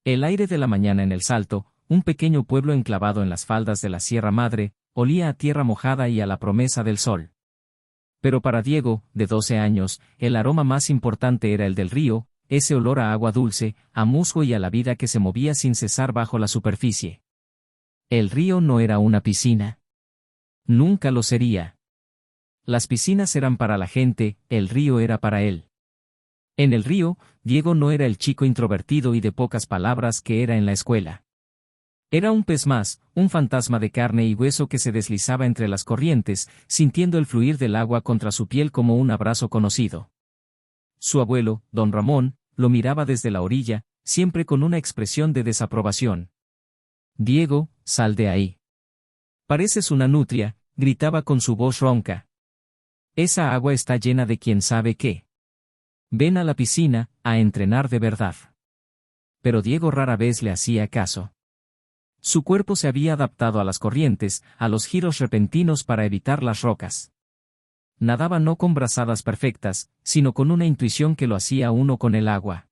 El aire de la mañana en El Salto, un pequeño pueblo enclavado en las faldas de la Sierra Madre, olía a tierra mojada y a la promesa del sol. Pero para Diego, de 12 años, el aroma más importante era el del río, ese olor a agua dulce, a musgo y a la vida que se movía sin cesar bajo la superficie. El río no era una piscina. Nunca lo sería. Las piscinas eran para la gente, el río era para él. En el río, Diego no era el chico introvertido y de pocas palabras que era en la escuela. Era un pez más, un fantasma de carne y hueso que se deslizaba entre las corrientes, sintiendo el fluir del agua contra su piel como un abrazo conocido. Su abuelo, don Ramón, lo miraba desde la orilla, siempre con una expresión de desaprobación. «Diego, sal de ahí. Pareces una nutria», gritaba con su voz ronca. «Esa agua está llena de quién sabe qué. Ven a la piscina, a entrenar de verdad». Pero Diego rara vez le hacía caso. Su cuerpo se había adaptado a las corrientes, a los giros repentinos para evitar las rocas. Nadaba no con brazadas perfectas, sino con una intuición que lo hacía uno con el agua.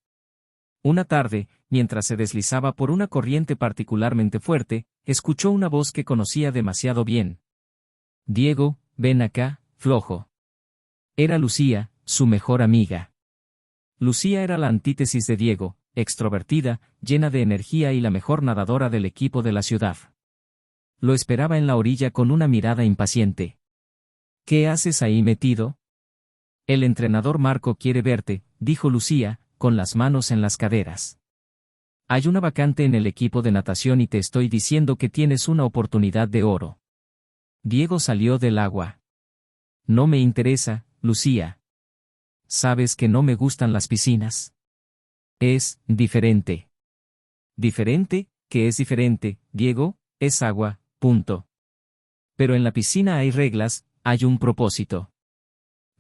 Una tarde, mientras se deslizaba por una corriente particularmente fuerte, escuchó una voz que conocía demasiado bien. «Diego, ven acá, flojo». Era Lucía, su mejor amiga. Lucía era la antítesis de Diego, extrovertida, llena de energía y la mejor nadadora del equipo de la ciudad. Lo esperaba en la orilla con una mirada impaciente. «¿Qué haces ahí metido?» «El entrenador Marco quiere verte», dijo Lucía, con las manos en las caderas. «Hay una vacante en el equipo de natación y te estoy diciendo que tienes una oportunidad de oro». Diego salió del agua. «No me interesa, Lucía. Sabes que no me gustan las piscinas. Es diferente». «¿Diferente? ¿Qué es diferente, Diego? Es agua, punto. Pero en la piscina hay reglas, hay un propósito.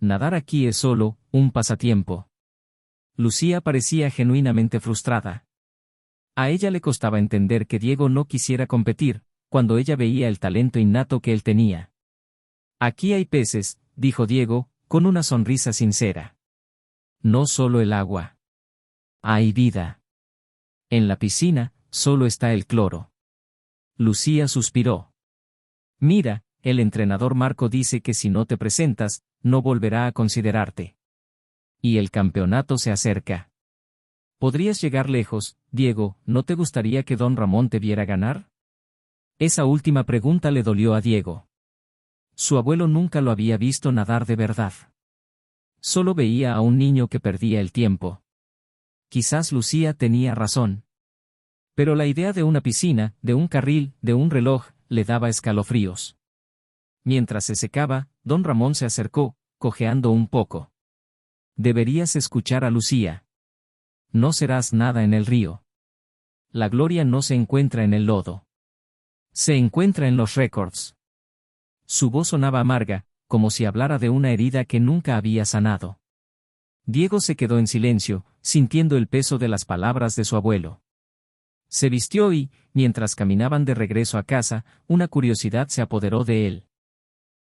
Nadar aquí es solo un pasatiempo». Lucía parecía genuinamente frustrada. A ella le costaba entender que Diego no quisiera competir, cuando ella veía el talento innato que él tenía. «Aquí hay peces», dijo Diego, con una sonrisa sincera. «No solo el agua. Hay vida. En la piscina, solo está el cloro». Lucía suspiró. «Mira, el entrenador Marco dice que si no te presentas, no volverá a considerarte. Y el campeonato se acerca. Podrías llegar lejos, Diego, ¿no te gustaría que don Ramón te viera ganar?» Esa última pregunta le dolió a Diego. Su abuelo nunca lo había visto nadar de verdad. Solo veía a un niño que perdía el tiempo. Quizás Lucía tenía razón. Pero la idea de una piscina, de un carril, de un reloj, le daba escalofríos. Mientras se secaba, don Ramón se acercó, cojeando un poco. «Deberías escuchar a Lucía. No serás nada en el río. La gloria no se encuentra en el lodo. Se encuentra en los récords». Su voz sonaba amarga, como si hablara de una herida que nunca había sanado. Diego se quedó en silencio, sintiendo el peso de las palabras de su abuelo. Se vistió y, mientras caminaban de regreso a casa, una curiosidad se apoderó de él.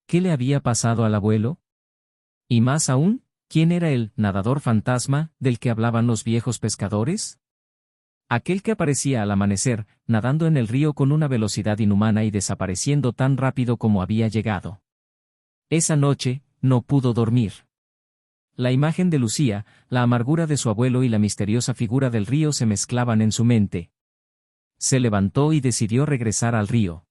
¿Qué le había pasado al abuelo? Y más aún, ¿quién era el nadador fantasma del que hablaban los viejos pescadores? Aquel que aparecía al amanecer, nadando en el río con una velocidad inhumana y desapareciendo tan rápido como había llegado. Esa noche, no pudo dormir. La imagen de Lucía, la amargura de su abuelo y la misteriosa figura del río se mezclaban en su mente. Se levantó y decidió regresar al río.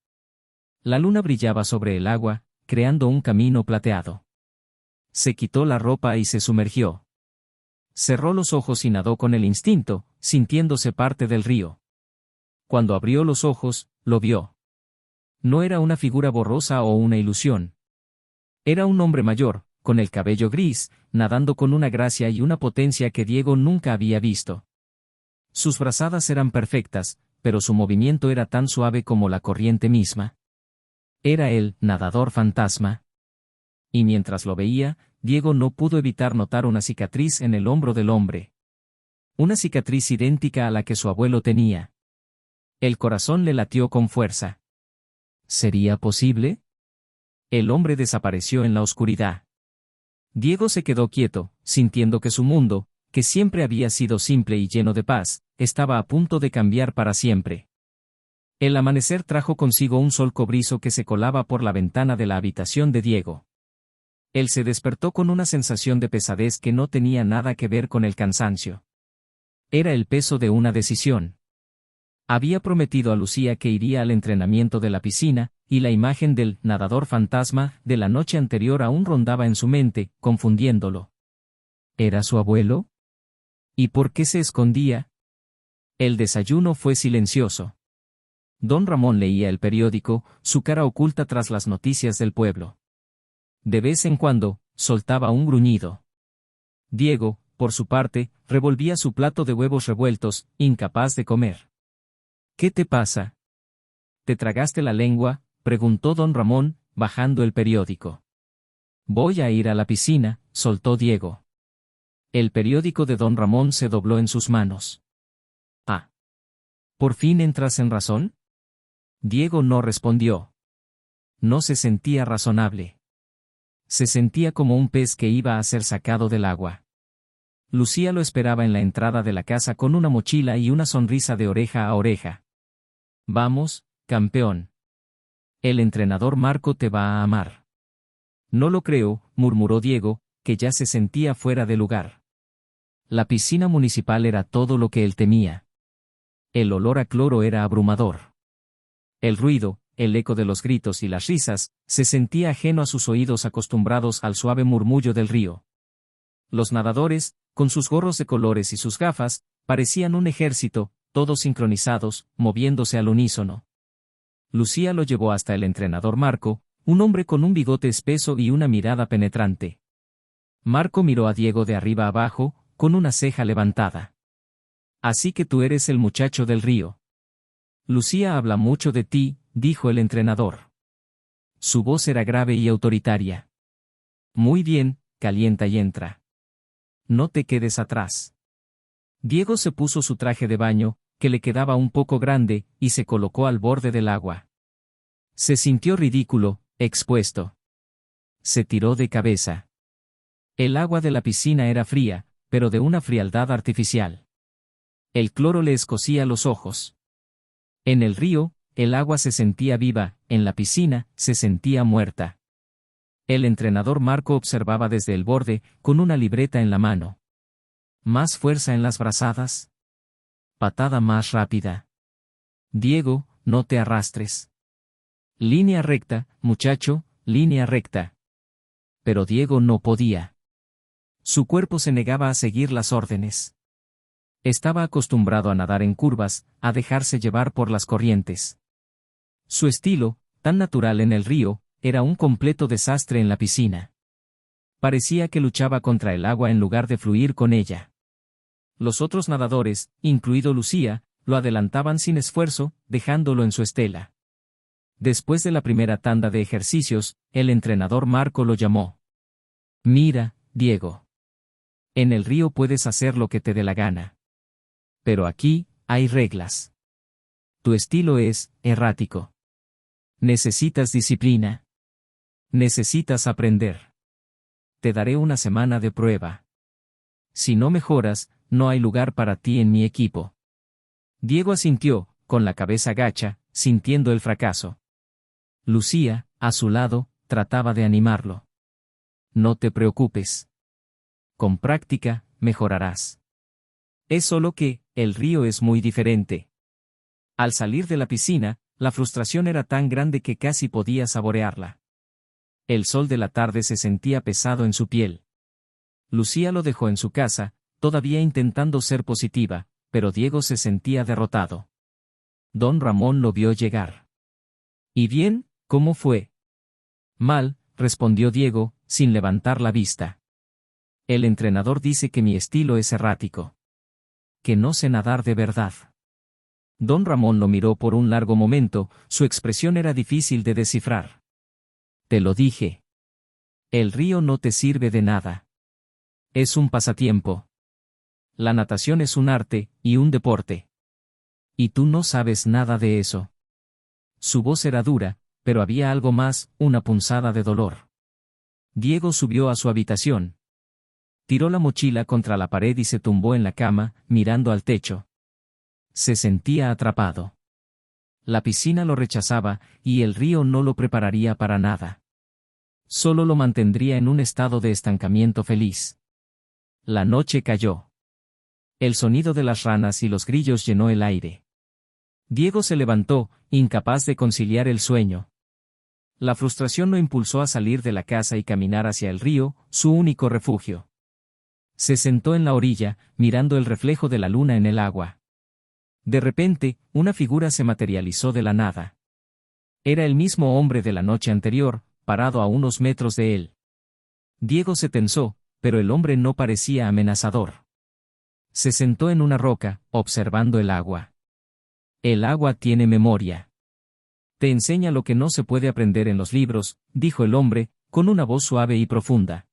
La luna brillaba sobre el agua, creando un camino plateado. Se quitó la ropa y se sumergió. Cerró los ojos y nadó con el instinto, sintiéndose parte del río. Cuando abrió los ojos, lo vio. No era una figura borrosa o una ilusión. Era un hombre mayor, con el cabello gris, nadando con una gracia y una potencia que Diego nunca había visto. Sus brazadas eran perfectas, pero su movimiento era tan suave como la corriente misma. Era el nadador fantasma. Y mientras lo veía, Diego no pudo evitar notar una cicatriz en el hombro del hombre. Una cicatriz idéntica a la que su abuelo tenía. El corazón le latió con fuerza. ¿Sería posible? El hombre desapareció en la oscuridad. Diego se quedó quieto, sintiendo que su mundo, que siempre había sido simple y lleno de paz, estaba a punto de cambiar para siempre. El amanecer trajo consigo un sol cobrizo que se colaba por la ventana de la habitación de Diego. Él se despertó con una sensación de pesadez que no tenía nada que ver con el cansancio. Era el peso de una decisión. Había prometido a Lucía que iría al entrenamiento de la piscina, y la imagen del nadador fantasma de la noche anterior aún rondaba en su mente, confundiéndolo. ¿Era su abuelo? ¿Y por qué se escondía? El desayuno fue silencioso. Don Ramón leía el periódico, su cara oculta tras las noticias del pueblo. De vez en cuando, soltaba un gruñido. Diego, por su parte, revolvía su plato de huevos revueltos, incapaz de comer. ¿Qué te pasa? ¿Te tragaste la lengua?, preguntó don Ramón, bajando el periódico. Voy a ir a la piscina, soltó Diego. El periódico de don Ramón se dobló en sus manos. Ah. ¿Por fin entras en razón? Diego no respondió. No se sentía razonable. Se sentía como un pez que iba a ser sacado del agua. Lucía lo esperaba en la entrada de la casa con una mochila y una sonrisa de oreja a oreja. Vamos, campeón. El entrenador Marco te va a amar. No lo creo, murmuró Diego, que ya se sentía fuera de lugar. La piscina municipal era todo lo que él temía. El olor a cloro era abrumador. El ruido, el eco de los gritos y las risas, se sentía ajeno a sus oídos acostumbrados al suave murmullo del río. Los nadadores, con sus gorros de colores y sus gafas, parecían un ejército, todos sincronizados, moviéndose al unísono. Lucía lo llevó hasta el entrenador Marco, un hombre con un bigote espeso y una mirada penetrante. Marco miró a Diego de arriba abajo, con una ceja levantada. Así que tú eres el muchacho del río. Lucía habla mucho de ti, dijo el entrenador. Su voz era grave y autoritaria. Muy bien, calienta y entra. No te quedes atrás. Diego se puso su traje de baño, que le quedaba un poco grande, y se colocó al borde del agua. Se sintió ridículo, expuesto. Se tiró de cabeza. El agua de la piscina era fría, pero de una frialdad artificial. El cloro le escocía los ojos. En el río, el agua se sentía viva, en la piscina, se sentía muerta. El entrenador Marco observaba desde el borde, con una libreta en la mano. ¿Más fuerza en las brazadas? Patada más rápida. Diego, no te arrastres. Línea recta, muchacho, línea recta. Pero Diego no podía. Su cuerpo se negaba a seguir las órdenes. Estaba acostumbrado a nadar en curvas, a dejarse llevar por las corrientes. Su estilo, tan natural en el río, era un completo desastre en la piscina. Parecía que luchaba contra el agua en lugar de fluir con ella. Los otros nadadores, incluido Lucía, lo adelantaban sin esfuerzo, dejándolo en su estela. Después de la primera tanda de ejercicios, el entrenador Marco lo llamó. Mira, Diego. En el río puedes hacer lo que te dé la gana. Pero aquí, hay reglas. Tu estilo es errático. Necesitas disciplina. Necesitas aprender. Te daré una semana de prueba. Si no mejoras, no hay lugar para ti en mi equipo. Diego asintió, con la cabeza gacha, sintiendo el fracaso. Lucía, a su lado, trataba de animarlo. No te preocupes. Con práctica, mejorarás. Es solo que, el río es muy diferente. Al salir de la piscina, la frustración era tan grande que casi podía saborearla. El sol de la tarde se sentía pesado en su piel. Lucía lo dejó en su casa, todavía intentando ser positiva, pero Diego se sentía derrotado. Don Ramón lo vio llegar. ¿Y bien, cómo fue? Mal, respondió Diego, sin levantar la vista. El entrenador dice que mi estilo es errático. Que no sé nadar de verdad. Don Ramón lo miró por un largo momento, su expresión era difícil de descifrar. Te lo dije. El río no te sirve de nada. Es un pasatiempo. La natación es un arte, y un deporte. Y tú no sabes nada de eso. Su voz era dura, pero había algo más, una punzada de dolor. Diego subió a su habitación. tiró la mochila contra la pared y se tumbó en la cama, mirando al techo. Se sentía atrapado. La piscina lo rechazaba, y el río no lo prepararía para nada. Solo lo mantendría en un estado de estancamiento feliz. La noche cayó. El sonido de las ranas y los grillos llenó el aire. Diego se levantó, incapaz de conciliar el sueño. La frustración lo impulsó a salir de la casa y caminar hacia el río, su único refugio. Se sentó en la orilla, mirando el reflejo de la luna en el agua. De repente, una figura se materializó de la nada. Era el mismo hombre de la noche anterior, parado a unos metros de él. Diego se tensó, pero el hombre no parecía amenazador. Se sentó en una roca, observando el agua. El agua tiene memoria. Te enseña lo que no se puede aprender en los libros, dijo el hombre, con una voz suave y profunda.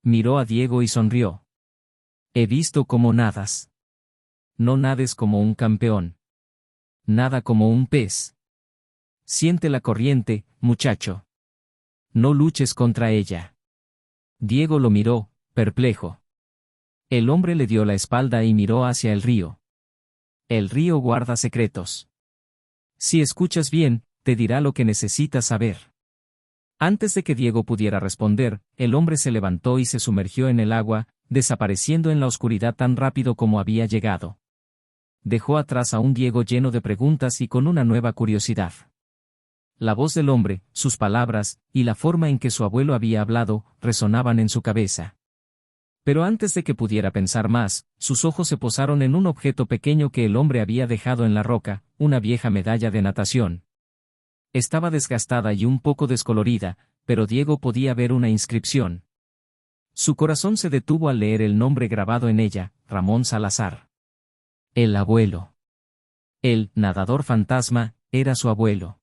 Miró a Diego y sonrió. He visto cómo nadas. No nades como un campeón. Nada como un pez. Siente la corriente, muchacho. No luches contra ella. Diego lo miró, perplejo. El hombre le dio la espalda y miró hacia el río. El río guarda secretos. Si escuchas bien, te dirá lo que necesitas saber. Antes de que Diego pudiera responder, el hombre se levantó y se sumergió en el agua, desapareciendo en la oscuridad tan rápido como había llegado. Dejó atrás a un Diego lleno de preguntas y con una nueva curiosidad. La voz del hombre, sus palabras, y la forma en que su abuelo había hablado, resonaban en su cabeza. Pero antes de que pudiera pensar más, sus ojos se posaron en un objeto pequeño que el hombre había dejado en la roca, una vieja medalla de natación. Estaba desgastada y un poco descolorida, pero Diego podía ver una inscripción. Su corazón se detuvo al leer el nombre grabado en ella, Ramón Salazar. El abuelo. El nadador fantasma era su abuelo.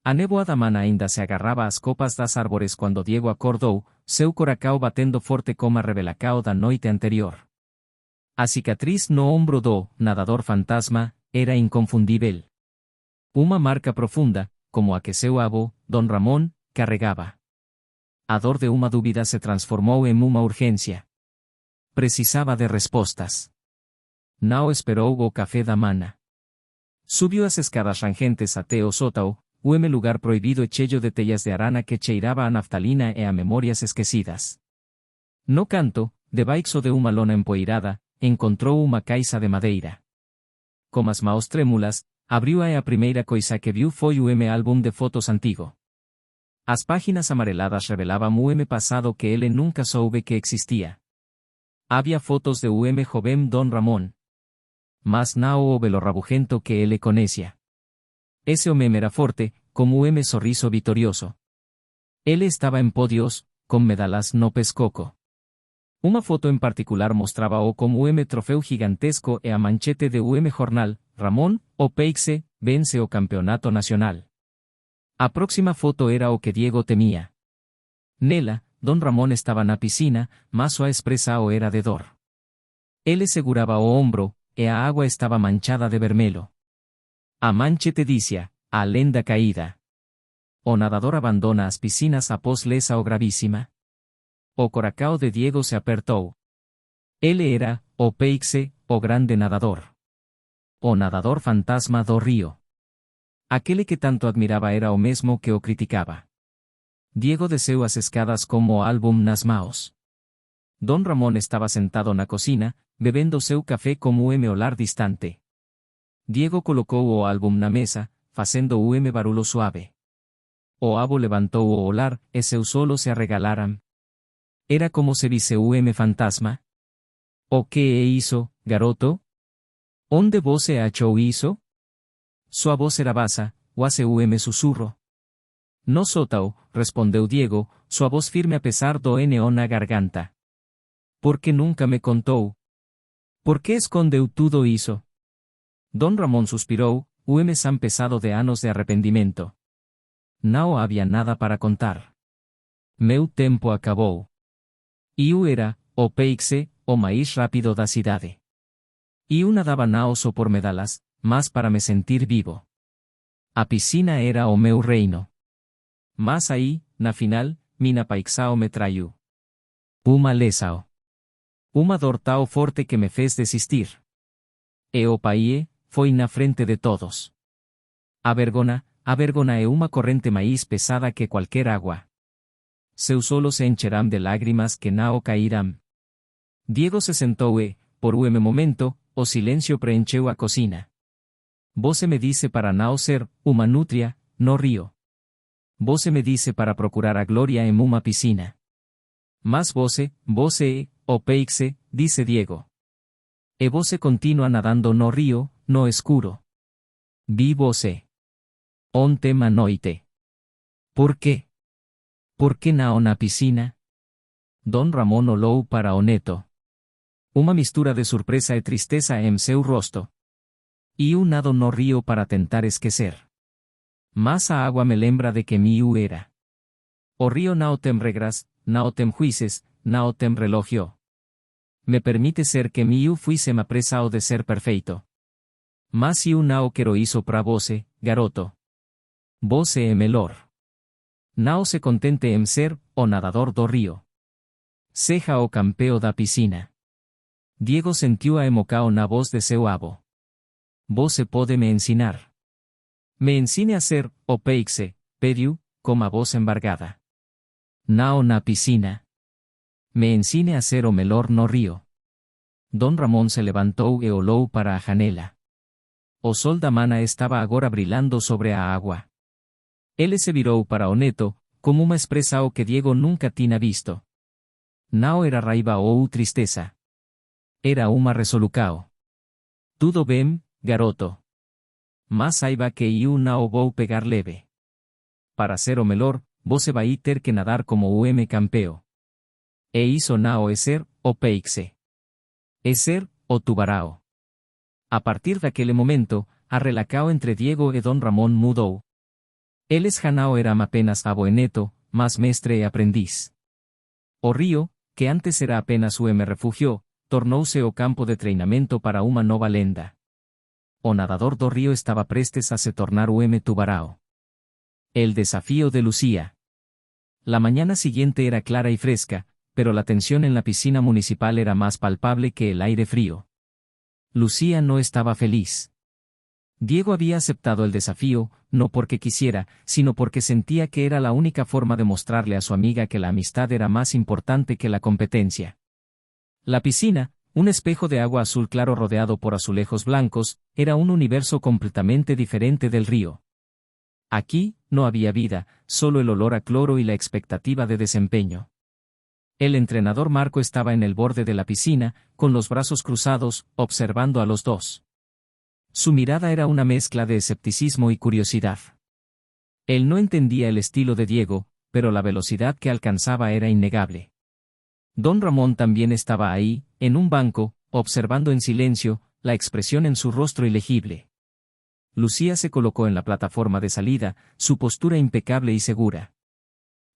A néboa da man ainda se agarraba ás copas das árvores quando Diego acordou, seu coracao batendo forte como a rebelacao da noite anterior. A cicatriz no ombro do nadador fantasma era inconfundível. Uma marca profunda, como a que seu avó, Don Ramón, carregaba. A dor de uma dúvida se transformou en uma urgencia. Precisaba de respostas. Nao esperou o café da mana. Subiu as escadas rangentes até o sótao, o lugar prohibido e cheio de tellas de arana que cheiraba a naftalina e a memorias esquecidas. No canto, debaixo de uma lona empoeirada, encontrou uma caixa de madeira. Com as maos trémulas, abriu-a e a primeira coisa que viu foi o álbum de fotos antigo. As páginas amareladas revelaban o passado que ele nunca soube que existía. Había fotos de o joven Don Ramón. Mas não o velo rabugento que ele conecia. Ese homem era forte, como o sorriso vitorioso. Ele estaba en podios, con medalas no pescoco. Uma foto en particular mostraba o como o trofeu gigantesco e a manchete de o jornal, Ramón, o Peixe, vence o campeonato nacional. A próxima foto era o que Diego temía. Nela, Don Ramón estaba na piscina, mas a expresa o era de dor. Ele seguraba o ombro, e a agua estaba manchada de vermelo. A manchete dicía, a lenda caída. O nadador abandona as piscinas após lesa o gravísima. O coracao de Diego se apertou. Ele era, o Peixe, o grande nadador. O nadador fantasma do río. Aquele que tanto admiraba era o mesmo que o criticaba. Diego desceu as escadas como o álbum nas maos. Don Ramón estaba sentado na cocina, bebendo seu café como o olar distante. Diego colocou o álbum na mesa, facendo o barulo suave. O abo levantou o olar, e seus olhos se arregalaran. Era como se vise o fantasma. O que é iso, garoto? Onde você achou iso? Sua voz era basa, o hace o susurro. No sótao, respondeu Diego, sua voz firme a pesar do na garganta. Por que nunca me contou? Por que escondeu tudo iso? Don Ramón suspirou, o san pesado de anos de arrependimento. Não había nada para contar. Meu tempo acabou. Iu era, o Peixe, o máis rápido da cidade. Iu nadaba nao só por medalas, mas para me sentir vivo. A piscina era o meu reino. Mas aí, na final, mina paixao me traiu. Uma lesao. Uma dor tão forte que me fez desistir. E o paie, foi na frente de todos. A vergona é uma corrente mais pesada que qualquer água. Seus olhos se encherão de lágrimas que não cairão. Diego se sentou e, por um momento, o silêncio preencheu a cocina. Você me disse para não ser uma nutria, no rio. Você me disse para procurar a glória em uma piscina. Mas você é o peixe, disse Diego. E você continua nadando no rio, no escuro. Vi você. Ontem à noite. Por quê? Por que não na piscina? Don Ramón olhou para o neto. Uma mistura de surpresa e tristeza em seu rosto. E eu nado no rio para tentar esquecer. Mas a água me lembra de que miu era. O rio não tem regras, não tem juízes, não tem relógio. Me permite ser que miu fuise ma presa de ser perfeito. Mas eu não quero isso para você, garoto. Você é melhor. Não se contente em ser o nadador do rio. Seja o campeão da piscina. Diego sentiu a emoção na voz de seu avô. Você pode me ensinar. Me ensine a ser o peixe, pediu, com a voz embargada. Não na piscina. Me ensine a ser o melhor no rio. Don Ramón se levantou e olhou para a janela. O sol da manhã estava agora brilhando sobre a água. Ele se virou para o neto, com uma expressão que Diego nunca tinha visto. Não era raiva ou tristeza. Era uma resolução. Tudo bem, garoto. Mas saiba que eu não vou pegar leve. Para ser o melhor, você vai ter que nadar como o campeão. E isso não é ser o peixe. É ser o tubarão. A partir daquele momento, a relação entre Diego e Don Ramón mudou. Eles já não eram apenas avô e neto, mas mestre e aprendiz. O rio, que antes era apenas o refugio, tornou-se o campo de treinamento para uma nova lenda. O nadador do rio estava prestes a se tornar o tubarão. El desafío de Lucía. La mañana siguiente era clara y fresca, pero la tensión en la piscina municipal era más palpable que el aire frío. Lucía no estaba feliz. Diego había aceptado el desafío, no porque quisiera, sino porque sentía que era la única forma de mostrarle a su amiga que la amistad era más importante que la competencia. La piscina, un espejo de agua azul claro rodeado por azulejos blancos, era un universo completamente diferente del río. Aquí, no había vida, solo el olor a cloro y la expectativa de desempeño. El entrenador Marco estaba en el borde de la piscina, con los brazos cruzados, observando a los dos. Su mirada era una mezcla de escepticismo y curiosidad. Él no entendía el estilo de Diego, pero la velocidad que alcanzaba era innegable. Don Ramón también estaba ahí, en un banco, observando en silencio, la expresión en su rostro ilegible. Lucía se colocó en la plataforma de salida, su postura impecable y segura.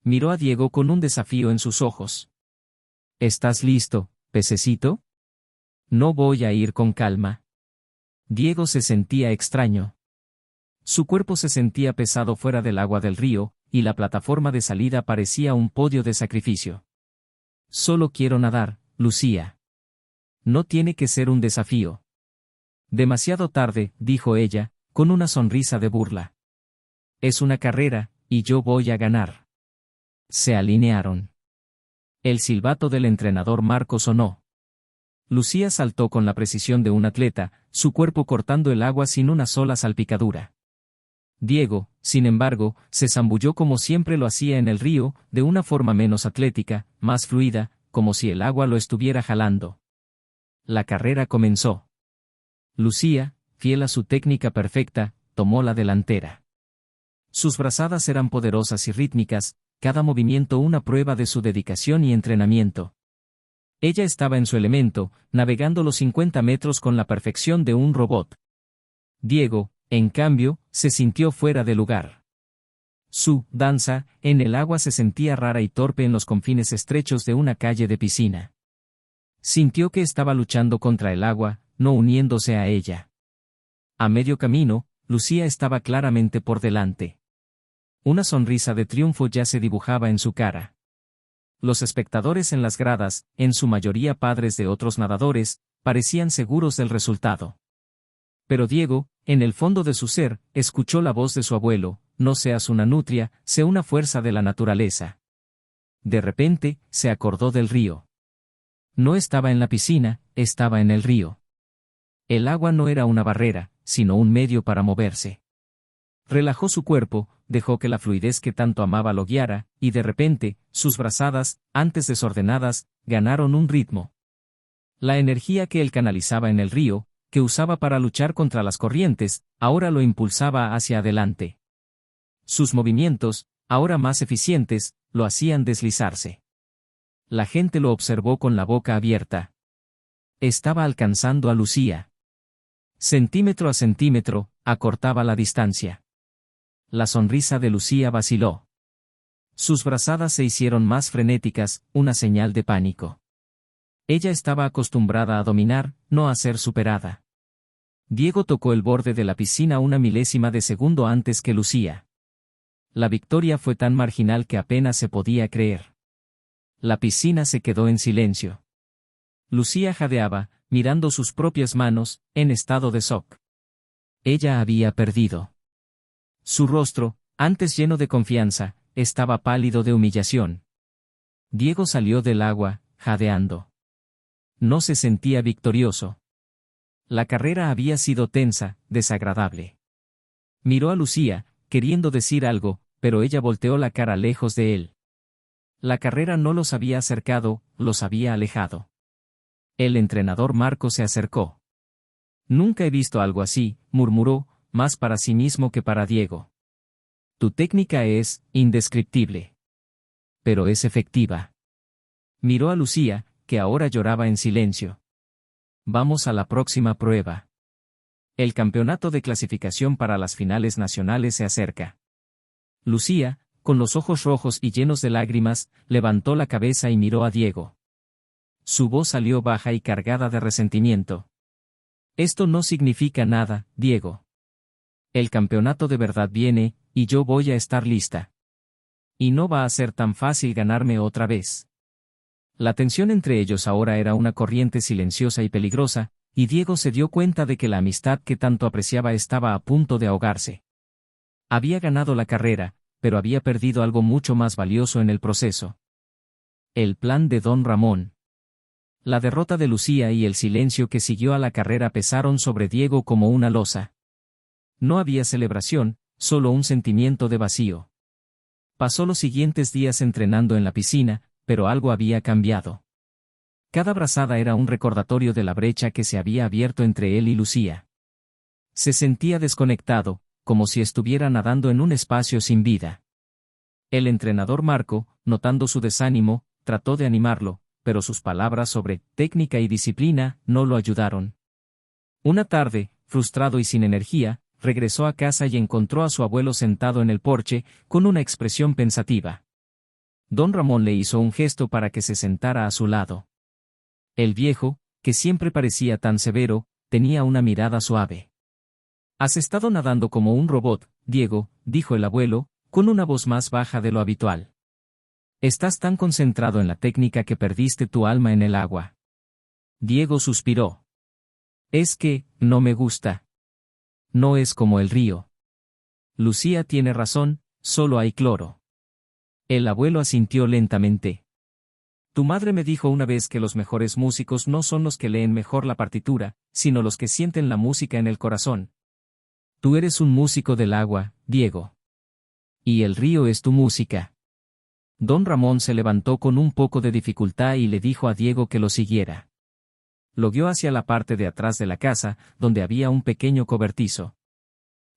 Miró a Diego con un desafío en sus ojos. ¿Estás listo, pececito? No voy a ir con calma. Diego se sentía extraño. Su cuerpo se sentía pesado fuera del agua del río, y la plataforma de salida parecía un podio de sacrificio. Solo quiero nadar, Lucía. No tiene que ser un desafío. Demasiado tarde, dijo ella, con una sonrisa de burla. Es una carrera, y yo voy a ganar. Se alinearon. El silbato del entrenador Marco sonó. Lucía saltó con la precisión de un atleta, su cuerpo cortando el agua sin una sola salpicadura. Diego, sin embargo, se zambulló como siempre lo hacía en el río, de una forma menos atlética, más fluida, como si el agua lo estuviera jalando. La carrera comenzó. Lucía, fiel a su técnica perfecta, tomó la delantera. Sus brazadas eran poderosas y rítmicas, cada movimiento una prueba de su dedicación y entrenamiento. Ella estaba en su elemento, navegando los 50 metros con la perfección de un robot. Diego, en cambio, se sintió fuera de lugar. Su danza, en el agua se sentía rara y torpe en los confines estrechos de una calle de piscina. Sintió que estaba luchando contra el agua, no uniéndose a ella. A medio camino, Lucía estaba claramente por delante. Una sonrisa de triunfo ya se dibujaba en su cara. Los espectadores en las gradas, en su mayoría padres de otros nadadores, parecían seguros del resultado. Pero Diego, en el fondo de su ser, escuchó la voz de su abuelo: no seas una nutria, sé una fuerza de la naturaleza. De repente, se acordó del río. No estaba en la piscina, estaba en el río. El agua no era una barrera, sino un medio para moverse. Relajó su cuerpo, dejó que la fluidez que tanto amaba lo guiara, y de repente, sus brazadas, antes desordenadas, ganaron un ritmo. La energía que él canalizaba en el río, que usaba para luchar contra las corrientes, ahora lo impulsaba hacia adelante. Sus movimientos, ahora más eficientes, lo hacían deslizarse. La gente lo observó con la boca abierta. Estaba alcanzando a Lucía. Centímetro a centímetro, acortaba la distancia. La sonrisa de Lucía vaciló. Sus brazadas se hicieron más frenéticas, una señal de pánico. Ella estaba acostumbrada a dominar, no a ser superada. Diego tocó el borde de la piscina una milésima de segundo antes que Lucía. La victoria fue tan marginal que apenas se podía creer. La piscina se quedó en silencio. Lucía jadeaba, mirando sus propias manos, en estado de shock. Ella había perdido. Su rostro, antes lleno de confianza, estaba pálido de humillación. Diego salió del agua, jadeando. No se sentía victorioso. La carrera había sido tensa, desagradable. Miró a Lucía, queriendo decir algo, pero ella volteó la cara lejos de él. La carrera no los había acercado, los había alejado. El entrenador Marco se acercó. Nunca he visto algo así, murmuró, más para sí mismo que para Diego. Tu técnica es indescriptible. Pero es efectiva. Miró a Lucía, que ahora lloraba en silencio. Vamos a la próxima prueba. El campeonato de clasificación para las finales nacionales se acerca. Lucía, con los ojos rojos y llenos de lágrimas, levantó la cabeza y miró a Diego. Su voz salió baja y cargada de resentimiento. Esto no significa nada, Diego. El campeonato de verdad viene, y yo voy a estar lista. Y no va a ser tan fácil ganarme otra vez. La tensión entre ellos ahora era una corriente silenciosa y peligrosa, y Diego se dio cuenta de que la amistad que tanto apreciaba estaba a punto de ahogarse. Había ganado la carrera, pero había perdido algo mucho más valioso en el proceso. El plan de Don Ramón. La derrota de Lucía y el silencio que siguió a la carrera pesaron sobre Diego como una losa. No había celebración, solo un sentimiento de vacío. Pasó los siguientes días entrenando en la piscina, pero algo había cambiado. Cada brazada era un recordatorio de la brecha que se había abierto entre él y Lucía. Se sentía desconectado, como si estuviera nadando en un espacio sin vida. El entrenador Marco, notando su desánimo, trató de animarlo, pero sus palabras sobre técnica y disciplina no lo ayudaron. Una tarde, frustrado y sin energía, regresó a casa y encontró a su abuelo sentado en el porche, con una expresión pensativa. Don Ramón le hizo un gesto para que se sentara a su lado. El viejo, que siempre parecía tan severo, tenía una mirada suave. «Has estado nadando como un robot, Diego», dijo el abuelo, con una voz más baja de lo habitual. «Estás tan concentrado en la técnica que perdiste tu alma en el agua». Diego suspiró. «Es que, no me gusta. No es como el río». «Lucía tiene razón, solo hay cloro». El abuelo asintió lentamente. «Tu madre me dijo una vez que los mejores músicos no son los que leen mejor la partitura, sino los que sienten la música en el corazón. Tú eres un músico del agua, Diego. Y el río es tu música». Don Ramón se levantó con un poco de dificultad y le dijo a Diego que lo siguiera. Lo guió hacia la parte de atrás de la casa, donde había un pequeño cobertizo.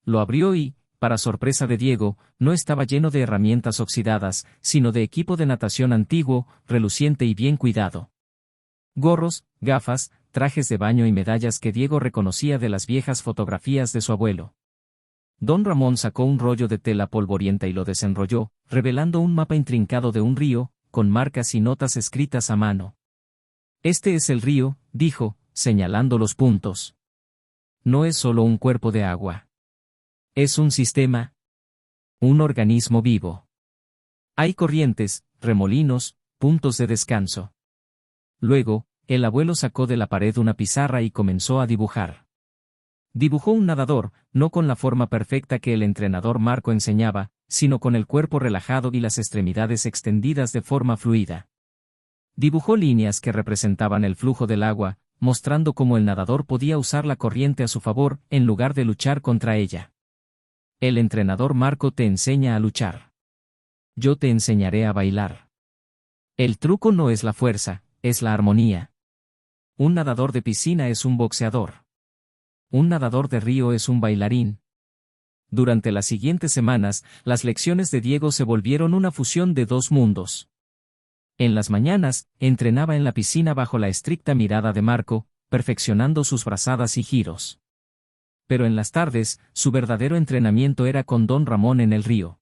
Lo abrió y, para sorpresa de Diego, no estaba lleno de herramientas oxidadas, sino de equipo de natación antiguo, reluciente y bien cuidado. Gorros, gafas, trajes de baño y medallas que Diego reconocía de las viejas fotografías de su abuelo. Don Ramón sacó un rollo de tela polvorienta y lo desenrolló, revelando un mapa intrincado de un río, con marcas y notas escritas a mano. «Este es el río», dijo, señalando los puntos. «No es solo un cuerpo de agua. Es un sistema. Un organismo vivo. Hay corrientes, remolinos, puntos de descanso. Luego, el abuelo sacó de la pared una pizarra y comenzó a dibujar. Dibujó un nadador, no con la forma perfecta que el entrenador Marco enseñaba, sino con el cuerpo relajado y las extremidades extendidas de forma fluida. Dibujó líneas que representaban el flujo del agua, mostrando cómo el nadador podía usar la corriente a su favor en lugar de luchar contra ella. El entrenador Marco te enseña a luchar. Yo te enseñaré a bailar. El truco no es la fuerza, es la armonía. Un nadador de piscina es un boxeador. Un nadador de río es un bailarín. Durante las siguientes semanas, las lecciones de Diego se volvieron una fusión de dos mundos. En las mañanas, entrenaba en la piscina bajo la estricta mirada de Marco, perfeccionando sus brazadas y giros. Pero en las tardes, su verdadero entrenamiento era con Don Ramón en el río.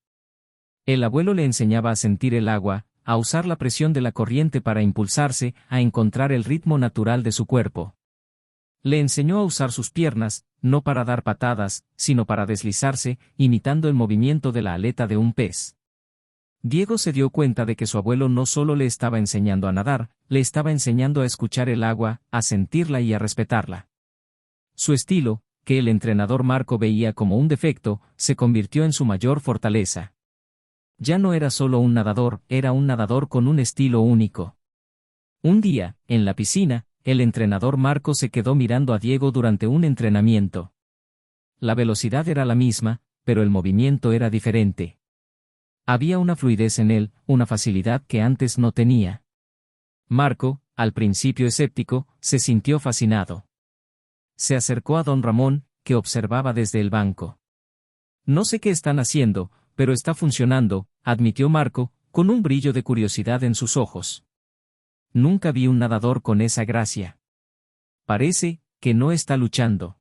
El abuelo le enseñaba a sentir el agua, a usar la presión de la corriente para impulsarse, a encontrar el ritmo natural de su cuerpo. Le enseñó a usar sus piernas, no para dar patadas, sino para deslizarse, imitando el movimiento de la aleta de un pez. Diego se dio cuenta de que su abuelo no solo le estaba enseñando a nadar, le estaba enseñando a escuchar el agua, a sentirla y a respetarla. Su estilo, que el entrenador Marco veía como un defecto, se convirtió en su mayor fortaleza. Ya no era solo un nadador, era un nadador con un estilo único. Un día, en la piscina, el entrenador Marco se quedó mirando a Diego durante un entrenamiento. La velocidad era la misma, pero el movimiento era diferente. Había una fluidez en él, una facilidad que antes no tenía. Marco, al principio escéptico, se sintió fascinado. Se acercó a Don Ramón, que observaba desde el banco. No sé qué están haciendo, pero está funcionando, admitió Marco, con un brillo de curiosidad en sus ojos. Nunca vi un nadador con esa gracia. Parece que no está luchando.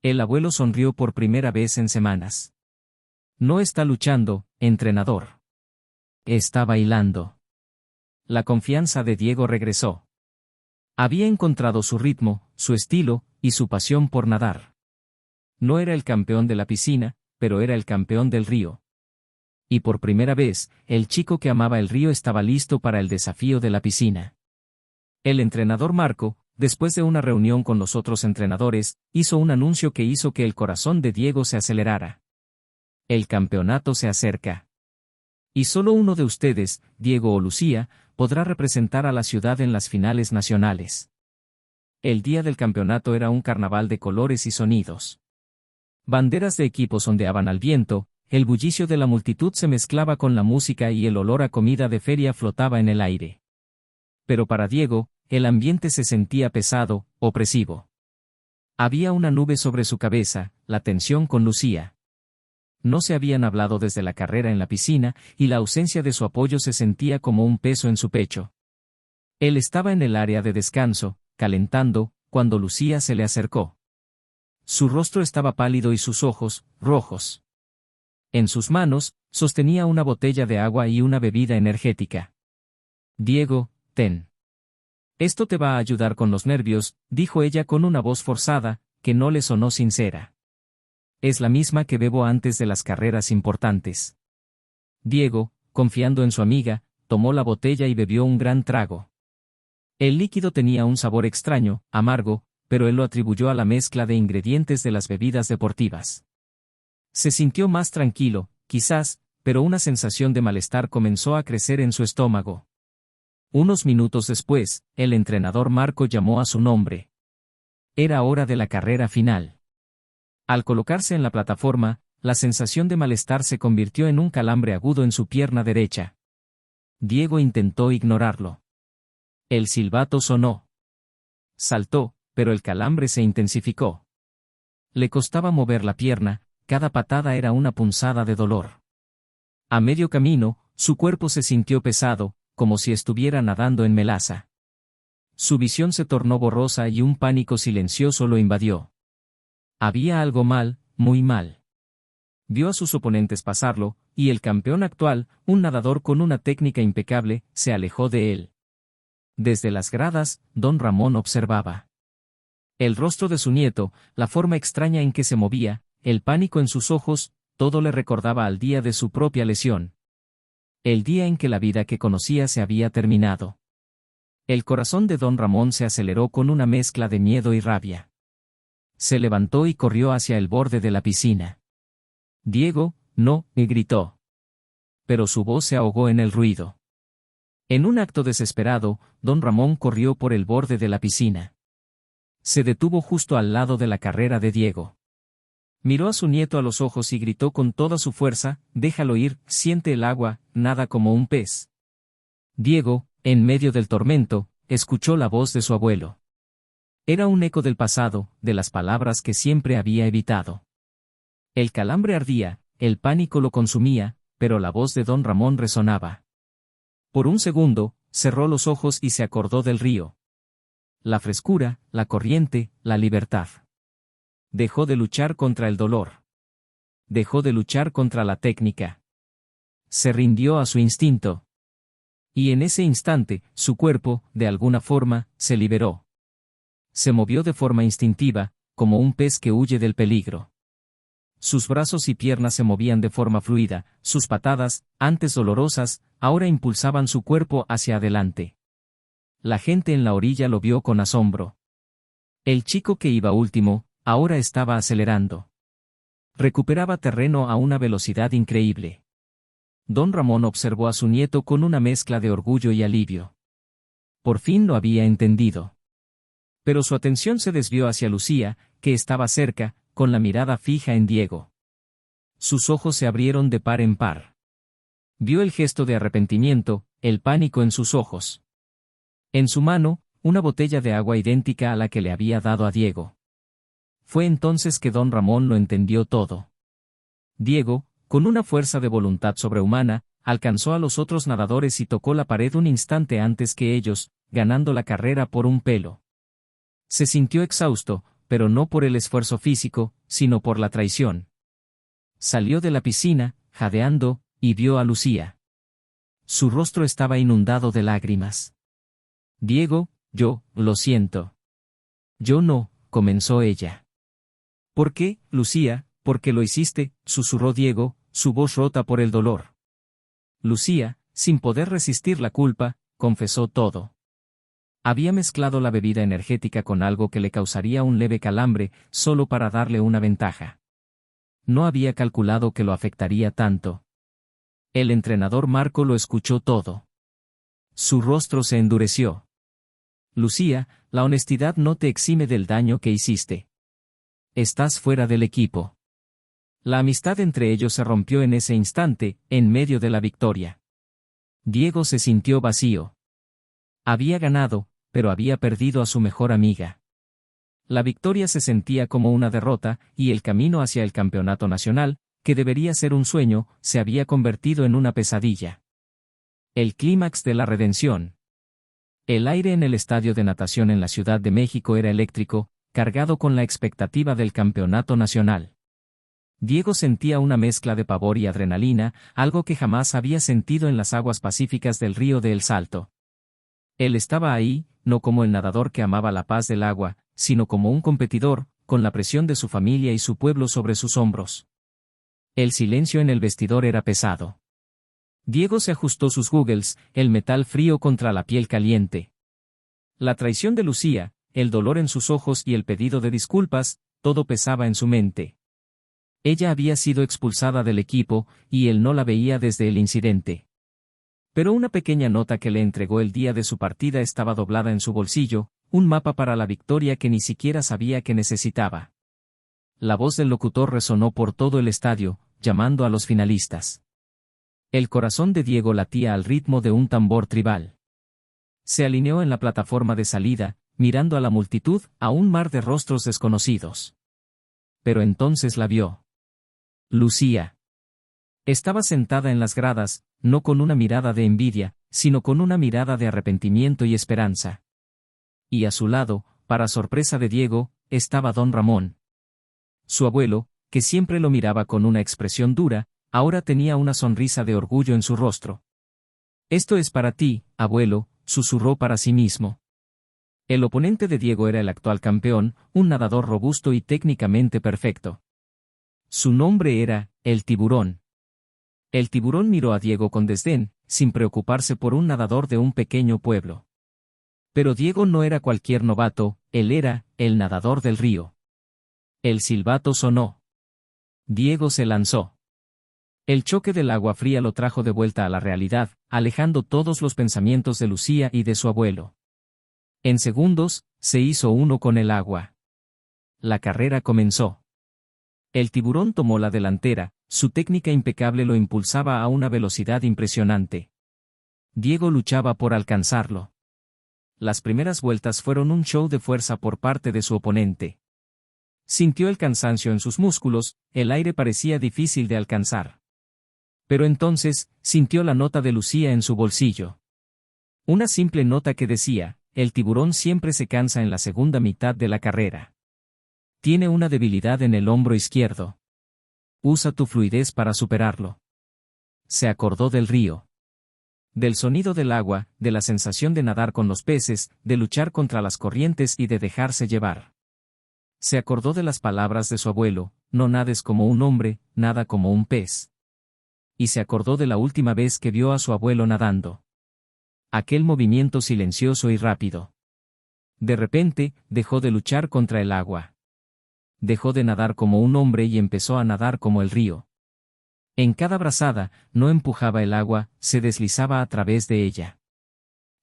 El abuelo sonrió por primera vez en semanas. No está luchando, entrenador. Está bailando. La confianza de Diego regresó. Había encontrado su ritmo, su estilo, y su pasión por nadar. No era el campeón de la piscina, pero era el campeón del río. Y por primera vez, el chico que amaba el río estaba listo para el desafío de la piscina. El entrenador Marco, después de una reunión con los otros entrenadores, hizo un anuncio que hizo que el corazón de Diego se acelerara. El campeonato se acerca. Y solo uno de ustedes, Diego o Lucía, podrá representar a la ciudad en las finales nacionales. El día del campeonato era un carnaval de colores y sonidos. Banderas de equipos ondeaban al viento, el bullicio de la multitud se mezclaba con la música y el olor a comida de feria flotaba en el aire. Pero para Diego, el ambiente se sentía pesado, opresivo. Había una nube sobre su cabeza, la tensión con Lucía. No se habían hablado desde la carrera en la piscina, y la ausencia de su apoyo se sentía como un peso en su pecho. Él estaba en el área de descanso, calentando, cuando Lucía se le acercó. Su rostro estaba pálido y sus ojos, rojos. En sus manos, sostenía una botella de agua y una bebida energética. Diego, ten. Esto te va a ayudar con los nervios, dijo ella con una voz forzada, que no le sonó sincera. Es la misma que bebo antes de las carreras importantes. Diego, confiando en su amiga, tomó la botella y bebió un gran trago. El líquido tenía un sabor extraño, amargo, pero él lo atribuyó a la mezcla de ingredientes de las bebidas deportivas. Se sintió más tranquilo, quizás, pero una sensación de malestar comenzó a crecer en su estómago. Unos minutos después, el entrenador Marco llamó a su nombre. Era hora de la carrera final. Al colocarse en la plataforma, la sensación de malestar se convirtió en un calambre agudo en su pierna derecha. Diego intentó ignorarlo. El silbato sonó. Saltó, pero el calambre se intensificó. Le costaba mover la pierna, cada patada era una punzada de dolor. A medio camino, su cuerpo se sintió pesado, como si estuviera nadando en melaza. Su visión se tornó borrosa y un pánico silencioso lo invadió. Había algo mal, muy mal. Vio a sus oponentes pasarlo, y el campeón actual, un nadador con una técnica impecable, se alejó de él. Desde las gradas, Don Ramón observaba. El rostro de su nieto, la forma extraña en que se movía, el pánico en sus ojos, todo le recordaba al día de su propia lesión. El día en que la vida que conocía se había terminado. El corazón de don Ramón se aceleró con una mezcla de miedo y rabia. Se levantó y corrió hacia el borde de la piscina. «Diego, no», gritó. Pero su voz se ahogó en el ruido. En un acto desesperado, don Ramón corrió por el borde de la piscina. Se detuvo justo al lado de la carrera de Diego. Miró a su nieto a los ojos y gritó con toda su fuerza: «Déjalo ir, siente el agua, nada como un pez». Diego, en medio del tormento, escuchó la voz de su abuelo. Era un eco del pasado, de las palabras que siempre había evitado. El calambre ardía, el pánico lo consumía, pero la voz de don Ramón resonaba. Por un segundo, cerró los ojos y se acordó del río. La frescura, la corriente, la libertad. Dejó de luchar contra el dolor. Dejó de luchar contra la técnica. Se rindió a su instinto. Y en ese instante, su cuerpo, de alguna forma, se liberó. Se movió de forma instintiva, como un pez que huye del peligro. Sus brazos y piernas se movían de forma fluida, sus patadas, antes dolorosas, ahora impulsaban su cuerpo hacia adelante. La gente en la orilla lo vio con asombro. El chico que iba último, ahora estaba acelerando. Recuperaba terreno a una velocidad increíble. Don Ramón observó a su nieto con una mezcla de orgullo y alivio. Por fin lo había entendido. Pero su atención se desvió hacia Lucía, que estaba cerca, con la mirada fija en Diego. Sus ojos se abrieron de par en par. Vio el gesto de arrepentimiento, el pánico en sus ojos. En su mano, una botella de agua idéntica a la que le había dado a Diego. Fue entonces que don Ramón lo entendió todo. Diego, con una fuerza de voluntad sobrehumana, alcanzó a los otros nadadores y tocó la pared un instante antes que ellos, ganando la carrera por un pelo. Se sintió exhausto, pero no por el esfuerzo físico, sino por la traición. Salió de la piscina, jadeando, y vio a Lucía. Su rostro estaba inundado de lágrimas. «Diego, yo, lo siento». «Yo no», comenzó ella. «¿Por qué, Lucía? ¿Por qué lo hiciste?», susurró Diego, su voz rota por el dolor. Lucía, sin poder resistir la culpa, confesó todo. Había mezclado la bebida energética con algo que le causaría un leve calambre, solo para darle una ventaja. No había calculado que lo afectaría tanto. El entrenador Marco lo escuchó todo. Su rostro se endureció. «Lucía, la honestidad no te exime del daño que hiciste. Estás fuera del equipo». La amistad entre ellos se rompió en ese instante, en medio de la victoria. Diego se sintió vacío. Había ganado, pero había perdido a su mejor amiga. La victoria se sentía como una derrota, y el camino hacia el campeonato nacional, que debería ser un sueño, se había convertido en una pesadilla. El clímax de la redención. El aire en el estadio de natación en la Ciudad de México era eléctrico, cargado con la expectativa del campeonato nacional. Diego sentía una mezcla de pavor y adrenalina, algo que jamás había sentido en las aguas pacíficas del río de El Salto. Él estaba ahí, no como el nadador que amaba la paz del agua, sino como un competidor, con la presión de su familia y su pueblo sobre sus hombros. El silencio en el vestidor era pesado. Diego se ajustó sus goggles, el metal frío contra la piel caliente. La traición de Lucía, el dolor en sus ojos y el pedido de disculpas, todo pesaba en su mente. Ella había sido expulsada del equipo, y él no la veía desde el incidente. Pero una pequeña nota que le entregó el día de su partida estaba doblada en su bolsillo, un mapa para la victoria que ni siquiera sabía que necesitaba. La voz del locutor resonó por todo el estadio, llamando a los finalistas. El corazón de Diego latía al ritmo de un tambor tribal. Se alineó en la plataforma de salida, mirando a la multitud, a un mar de rostros desconocidos. Pero entonces la vio. Lucía. Estaba sentada en las gradas, no con una mirada de envidia, sino con una mirada de arrepentimiento y esperanza. Y a su lado, para sorpresa de Diego, estaba don Ramón. Su abuelo, que siempre lo miraba con una expresión dura, ahora tenía una sonrisa de orgullo en su rostro. «Esto es para ti, abuelo», susurró para sí mismo. El oponente de Diego era el actual campeón, un nadador robusto y técnicamente perfecto. Su nombre era, el Tiburón. El tiburón miró a Diego con desdén, sin preocuparse por un nadador de un pequeño pueblo. Pero Diego no era cualquier novato, él era el nadador del río. El silbato sonó. Diego se lanzó. El choque del agua fría lo trajo de vuelta a la realidad, alejando todos los pensamientos de Lucía y de su abuelo. En segundos, se hizo uno con el agua. La carrera comenzó. El tiburón tomó la delantera, su técnica impecable lo impulsaba a una velocidad impresionante. Diego luchaba por alcanzarlo. Las primeras vueltas fueron un show de fuerza por parte de su oponente. Sintió el cansancio en sus músculos, el aire parecía difícil de alcanzar. Pero entonces, sintió la nota de Lucía en su bolsillo. Una simple nota que decía, el tiburón siempre se cansa en la segunda mitad de la carrera. Tiene una debilidad en el hombro izquierdo. Usa tu fluidez para superarlo. Se acordó del río. Del sonido del agua, de la sensación de nadar con los peces, de luchar contra las corrientes y de dejarse llevar. Se acordó de las palabras de su abuelo, no nades como un hombre, nada como un pez. Y se acordó de la última vez que vio a su abuelo nadando. Aquel movimiento silencioso y rápido. De repente, dejó de luchar contra el agua. Dejó de nadar como un hombre y empezó a nadar como el río. En cada brazada, no empujaba el agua, se deslizaba a través de ella.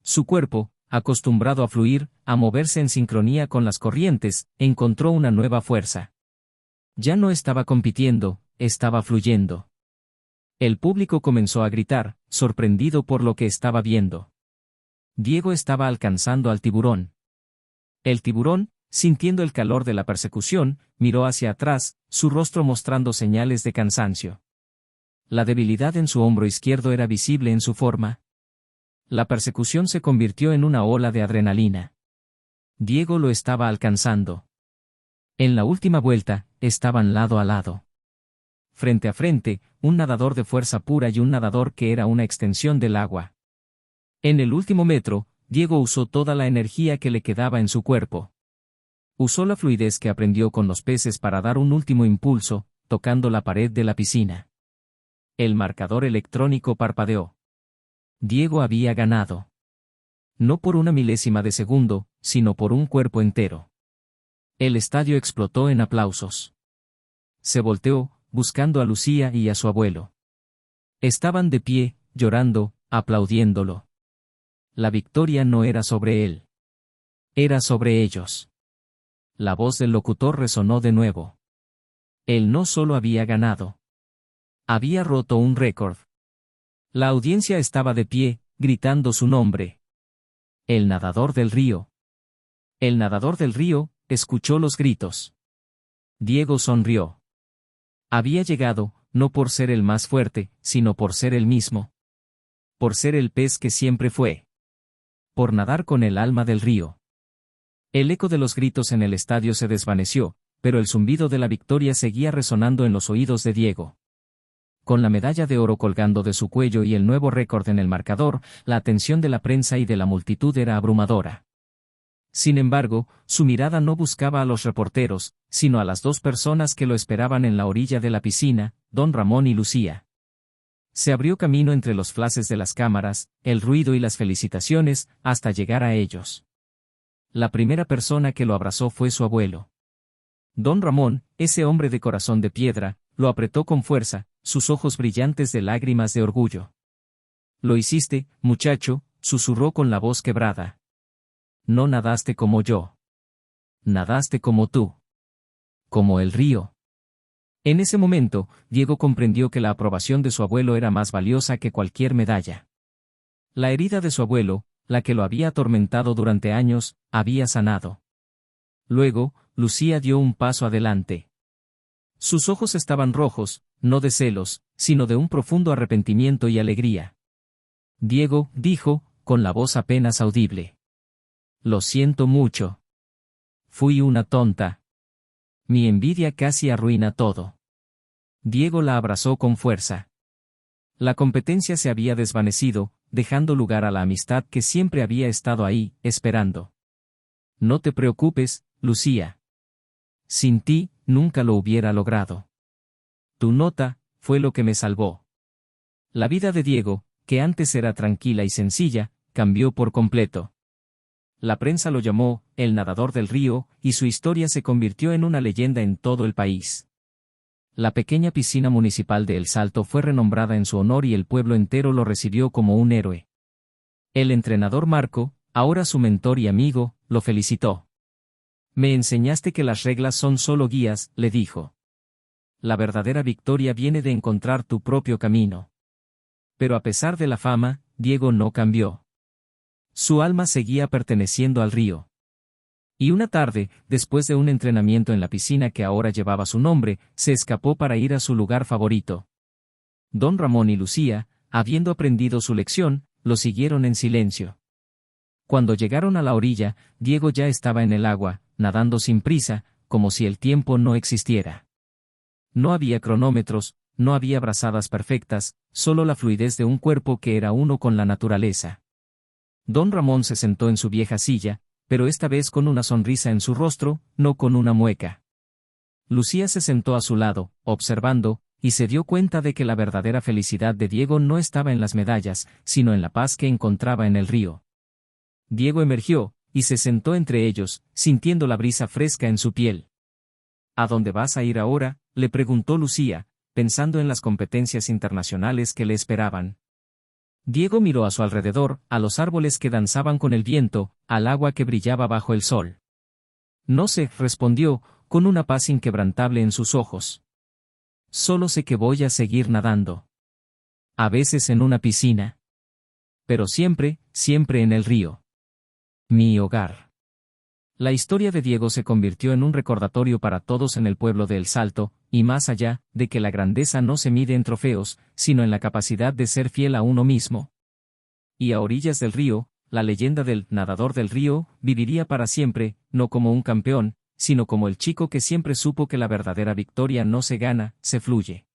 Su cuerpo, acostumbrado a fluir, a moverse en sincronía con las corrientes, encontró una nueva fuerza. Ya no estaba compitiendo, estaba fluyendo. El público comenzó a gritar, sorprendido por lo que estaba viendo. Diego estaba alcanzando al tiburón. El tiburón, sintiendo el calor de la persecución, miró hacia atrás, su rostro mostrando señales de cansancio. La debilidad en su hombro izquierdo era visible en su forma. La persecución se convirtió en una ola de adrenalina. Diego lo estaba alcanzando. En la última vuelta, estaban lado a lado. Frente a frente, un nadador de fuerza pura y un nadador que era una extensión del agua. En el último metro, Diego usó toda la energía que le quedaba en su cuerpo. Usó la fluidez que aprendió con los peces para dar un último impulso, tocando la pared de la piscina. El marcador electrónico parpadeó. Diego había ganado. No por una milésima de segundo, sino por un cuerpo entero. El estadio explotó en aplausos. Se volteó, buscando a Lucía y a su abuelo. Estaban de pie, llorando, aplaudiéndolo. La victoria no era sobre él. Era sobre ellos. La voz del locutor resonó de nuevo. Él no solo había ganado. Había roto un récord. La audiencia estaba de pie, gritando su nombre. El nadador del río. El nadador del río, escuchó los gritos. Diego sonrió. Había llegado, no por ser el más fuerte, sino por ser el mismo. Por ser el pez que siempre fue. Por nadar con el alma del río. El eco de los gritos en el estadio se desvaneció, pero el zumbido de la victoria seguía resonando en los oídos de Diego. Con la medalla de oro colgando de su cuello y el nuevo récord en el marcador, la atención de la prensa y de la multitud era abrumadora. Sin embargo, su mirada no buscaba a los reporteros, sino a las dos personas que lo esperaban en la orilla de la piscina, don Ramón y Lucía. Se abrió camino entre los flashes de las cámaras, el ruido y las felicitaciones, hasta llegar a ellos. La primera persona que lo abrazó fue su abuelo. Don Ramón, ese hombre de corazón de piedra, lo apretó con fuerza, sus ojos brillantes de lágrimas de orgullo. «Lo hiciste, muchacho», susurró con la voz quebrada. «No nadaste como yo. Nadaste como tú. Como el río». En ese momento, Diego comprendió que la aprobación de su abuelo era más valiosa que cualquier medalla. La herida de su abuelo, la que lo había atormentado durante años, había sanado. Luego, Lucía dio un paso adelante. Sus ojos estaban rojos, no de celos, sino de un profundo arrepentimiento y alegría. Diego, dijo, con la voz apenas audible. «Lo siento mucho. Fui una tonta. Mi envidia casi arruina todo». Diego la abrazó con fuerza. La competencia se había desvanecido, dejando lugar a la amistad que siempre había estado ahí, esperando. «No te preocupes, Lucía. Sin ti, nunca lo hubiera logrado. Tu nota, fue lo que me salvó». La vida de Diego, que antes era tranquila y sencilla, cambió por completo. La prensa lo llamó el nadador del río, y su historia se convirtió en una leyenda en todo el país. La pequeña piscina municipal de El Salto fue renombrada en su honor y el pueblo entero lo recibió como un héroe. El entrenador Marco, ahora su mentor y amigo, lo felicitó. Me enseñaste que las reglas son solo guías, le dijo. La verdadera victoria viene de encontrar tu propio camino. Pero a pesar de la fama, Diego no cambió. Su alma seguía perteneciendo al río. Y una tarde, después de un entrenamiento en la piscina que ahora llevaba su nombre, se escapó para ir a su lugar favorito. Don Ramón y Lucía, habiendo aprendido su lección, lo siguieron en silencio. Cuando llegaron a la orilla, Diego ya estaba en el agua, nadando sin prisa, como si el tiempo no existiera. No había cronómetros, no había brazadas perfectas, solo la fluidez de un cuerpo que era uno con la naturaleza. Don Ramón se sentó en su vieja silla, pero esta vez con una sonrisa en su rostro, no con una mueca. Lucía se sentó a su lado, observando, y se dio cuenta de que la verdadera felicidad de Diego no estaba en las medallas, sino en la paz que encontraba en el río. Diego emergió, y se sentó entre ellos, sintiendo la brisa fresca en su piel. ¿A dónde vas a ir ahora?, le preguntó Lucía, pensando en las competencias internacionales que le esperaban. Diego miró a su alrededor, a los árboles que danzaban con el viento, al agua que brillaba bajo el sol. No sé, respondió, con una paz inquebrantable en sus ojos. Solo sé que voy a seguir nadando. A veces en una piscina. Pero siempre, siempre en el río. Mi hogar. La historia de Diego se convirtió en un recordatorio para todos en el pueblo de El Salto, y más allá, de que la grandeza no se mide en trofeos, sino en la capacidad de ser fiel a uno mismo. Y a orillas del río, la leyenda del nadador del río viviría para siempre, no como un campeón, sino como el chico que siempre supo que la verdadera victoria no se gana, se fluye.